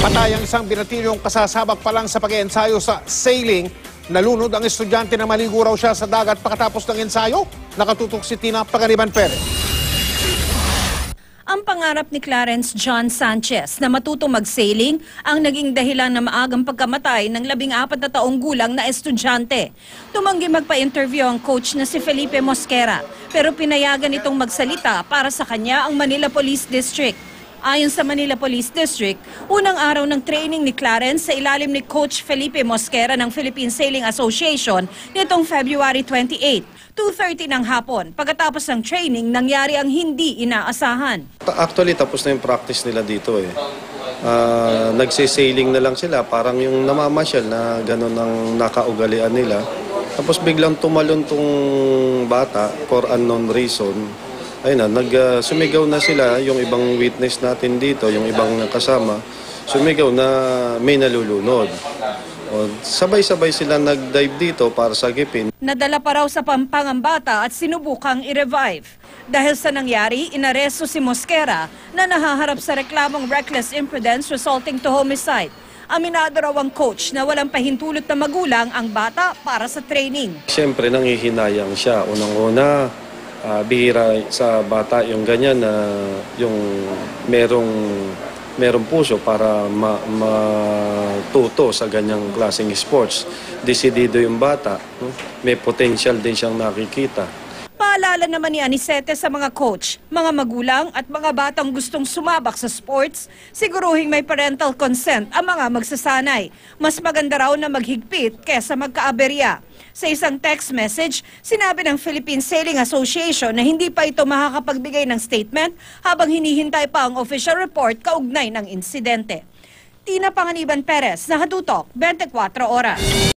Patay ang isang binatilyong kasasabak pa lang sa pag-iensayo sa sailing. Nalunod ang estudyante na maligo raw siya sa dagat pagkatapos ng ensayo. Nakatutok si Tina Paganiban Perez. Ang pangarap ni Clarence John Sanchez na matutong mag-sailing ang naging dahilan na maagang pagkamatay ng 14 na taong gulang na estudyante. Tumanggi magpa-interview ang coach na si Felipe Mosquera, pero pinayagan itong magsalita para sa kanya ang Manila Police District. Ayon sa Manila Police District, unang araw ng training ni Clarence sa ilalim ni Coach Felipe Mosquera ng Philippine Sailing Association nitong February 28, 2:30 ng hapon. Pagkatapos ng training, nangyari ang hindi inaasahan. Actually, tapos na yung practice nila dito eh. Nagsisailing na lang sila, parang yung namamasyal na gano'n ang nakaugalian nila. Tapos biglang tumalon tong bata for unknown reason. Ayun na, sumigaw na sila, yung ibang witness natin dito, yung ibang kasama, sumigaw na may nalulunod. Sabay-sabay sila nag-dive dito para sagipin. Nadala pa raw sa Pampanga ang bata at sinubukang i-revive. Dahil sa nangyari, inaresto si Mosquera na nahaharap sa reklamong reckless imprudence resulting to homicide. Aminado raw ang coach na walang pahintulot na magulang ang bata para sa training. Siyempre, nangihinayang siya. Unang-una, bihira sa bata yung ganyan na yung merong puso para matuto sa ganyang klaseng sports. Desidido yung bata, no? May potential din siyang nakikita. Paalala naman ni Anicete sa mga coach, mga magulang at mga batang gustong sumabak sa sports, siguruhing may parental consent ang mga magsasanay. Mas maganda raw na maghigpit kesa magkaaberya. Sa isang text message, sinabi ng Philippine Sailing Association na hindi pa ito makakapagbigay ng statement habang hinihintay pa ang official report kaugnay ng insidente. Tina Paganiban Perez, Nakatutok, 24 Oras.